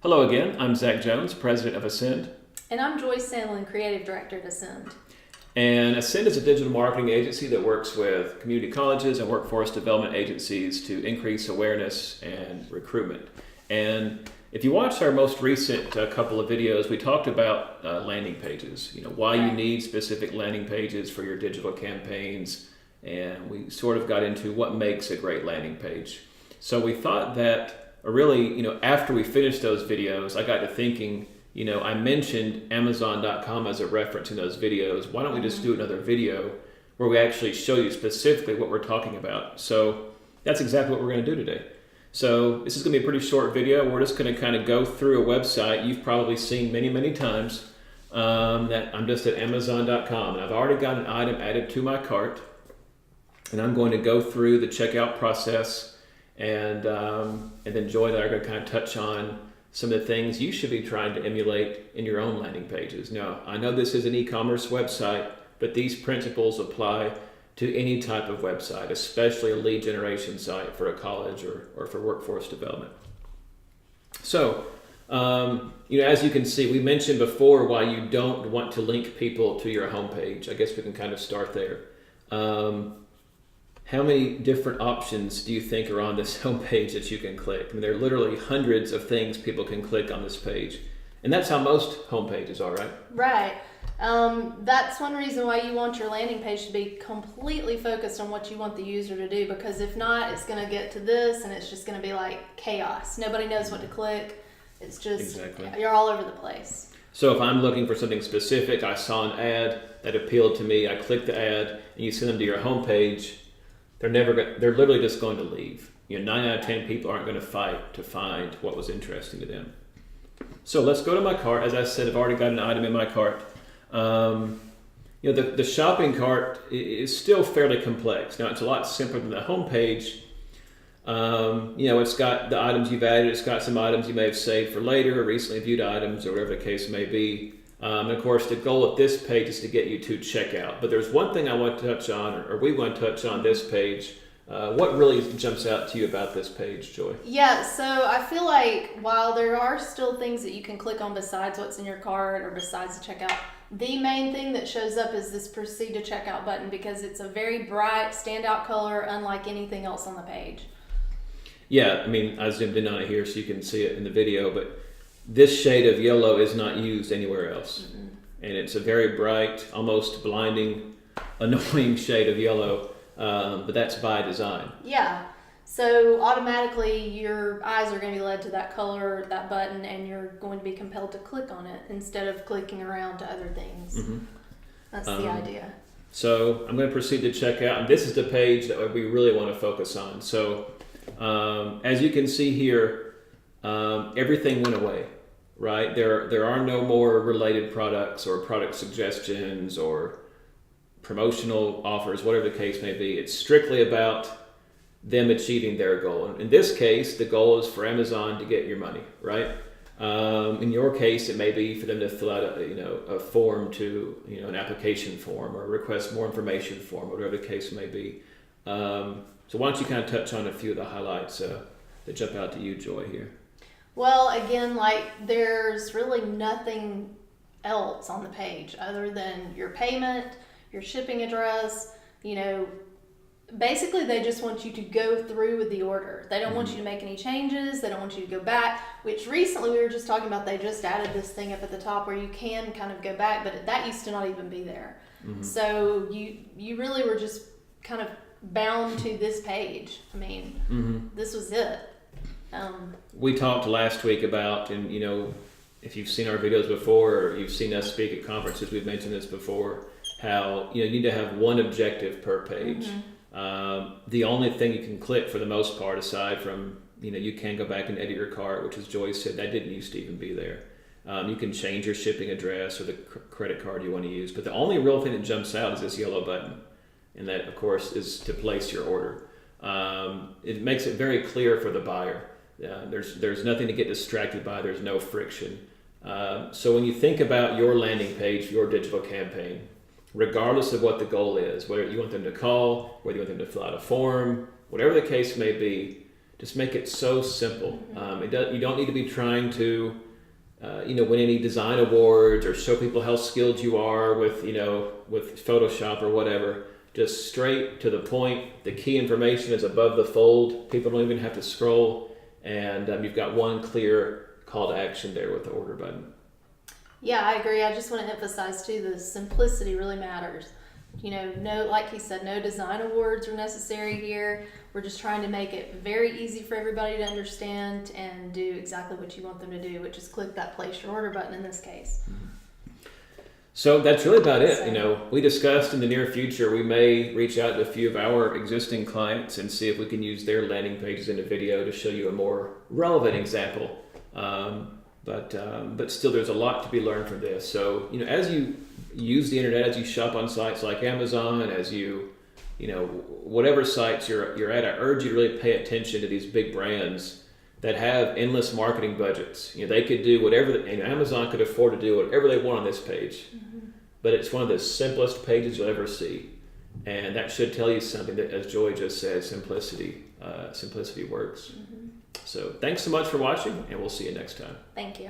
Hello again, I'm Zach Jones, president of Ascend. And I'm Joyce Sandlin, creative director at Ascend. And Ascend is a digital marketing agency that works with community colleges and workforce development agencies to increase awareness and recruitment. And if you watched our most recent couple of videos, we talked about landing pages, why you need specific landing pages for your digital campaigns. And we sort of got into what makes a great landing page. So we thought that really, after we finished those videos, I got to thinking, I mentioned Amazon.com as a reference in those videos. Why don't we just do another video where we actually show you specifically what we're talking about? So that's exactly what we're going to do today. So this is going to be a pretty short video. We're just going to kind of go through a website you've probably seen many, many times. That I'm just at Amazon.com, and I've already got an item added to my cart, and I'm going to go through the checkout process. And then Joy and I are going to kind of touch on some of the things you should be trying to emulate in your own landing pages. Now, I know this is an e-commerce website, but these principles apply to any type of website, especially a lead generation site for a college or for workforce development. So, as you can see, we mentioned before why you don't want to link people to your homepage. I guess we can kind of start there. How many different options do you think are on this homepage that you can click? I mean, there are literally hundreds of things people can click on this page. And that's how most homepages are, right? Right. That's one reason why you want your landing page to be completely focused on what you want the user to do, because if not, it's going to get to this and it's just going to be like chaos. Nobody knows what to click. It's just, You're all over the place. So if I'm looking for something specific, I saw an ad that appealed to me, I click the ad, and you send them to your homepage, they're literally just going to leave. 9 out of 10 people aren't going to fight to find what was interesting to them. So let's go to my cart. As I said, I've already got an item in my cart. The shopping cart is still fairly complex. Now, it's a lot simpler than the homepage. It's got the items you've added. It's got some items you may have saved for later, or recently viewed items, or whatever the case may be. And of course, the goal of this page is to get you to checkout. But there's one thing I want to touch on, or we want to touch on this page. What really jumps out to you about this page, Joy? Yeah, so I feel like while there are still things that you can click on besides what's in your cart or besides the checkout, the main thing that shows up is this proceed to checkout button, because it's a very bright, standout color, unlike anything else on the page. Yeah, I mean, I zoomed in on it here so you can see it in the video, but this shade of yellow is not used anywhere else. Mm-hmm. And it's a very bright, almost blinding, annoying shade of yellow, but that's by design. Yeah, so automatically your eyes are going to be led to that color, that button, and you're going to be compelled to click on it instead of clicking around to other things. Mm-hmm. That's the idea. So I'm going to proceed to checkout, and this is the page that we really want to focus on. So as you can see here, everything went away, right? There are no more related products or product suggestions or promotional offers, whatever the case may be. It's strictly about them achieving their goal. In this case, the goal is for Amazon to get your money, right? In your case, it may be for them to fill out a form to, an application form or request more information form, whatever the case may be. So why don't you kind of touch on a few of the highlights that jump out to you, Joy, here? Well, again, there's really nothing else on the page other than your payment, your shipping address. Basically they just want you to go through with the order. They don't want you to make any changes. They don't want you to go back, which recently we were just talking about. They just added this thing up at the top where you can kind of go back, but that used to not even be there. Mm-hmm. So you really were just kind of bound to this page. I mean, This was it. We talked last week about, and if you've seen our videos before or you've seen us speak at conferences, we've mentioned this before, how you need to have one objective per page. Mm-hmm. The only thing you can click for the most part, aside from you can go back and edit your cart, which as Joy said, that didn't used to even be there. You can change your shipping address or the credit card you want to use, but the only real thing that jumps out is this yellow button, and that of course is to place your order. It makes it very clear for the buyer. There's nothing to get distracted by. There's no friction. So when you think about your landing page, your digital campaign, regardless of what the goal is, whether you want them to call, whether you want them to fill out a form, whatever the case may be, Just make it so simple. You don't need to be trying to, win any design awards or show people how skilled you are with, with Photoshop or whatever. Just straight to the point. The key information is above the fold. People don't even have to scroll, and you've got one clear call to action there with the order button. Yeah, I agree. I just want to emphasize too, the simplicity really matters. No, like he said, no design awards are necessary here. We're just trying to make it very easy for everybody to understand and do exactly what you want them to do, which is click that place your order button in this case. So that's really about it. We discussed in the near future, we may reach out to a few of our existing clients and see if we can use their landing pages in a video to show you a more relevant example. But still, there's a lot to be learned from this. So, as you use the internet, as you shop on sites like Amazon, as you whatever sites you're at, I urge you to really pay attention to these big brands that have endless marketing budgets. They could do whatever, Amazon could afford to do whatever they want on this page. But it's one of the simplest pages you'll ever see. And that should tell you something that, as Joy just said, simplicity works. So thanks so much for watching, and we'll see you next time. Thank you.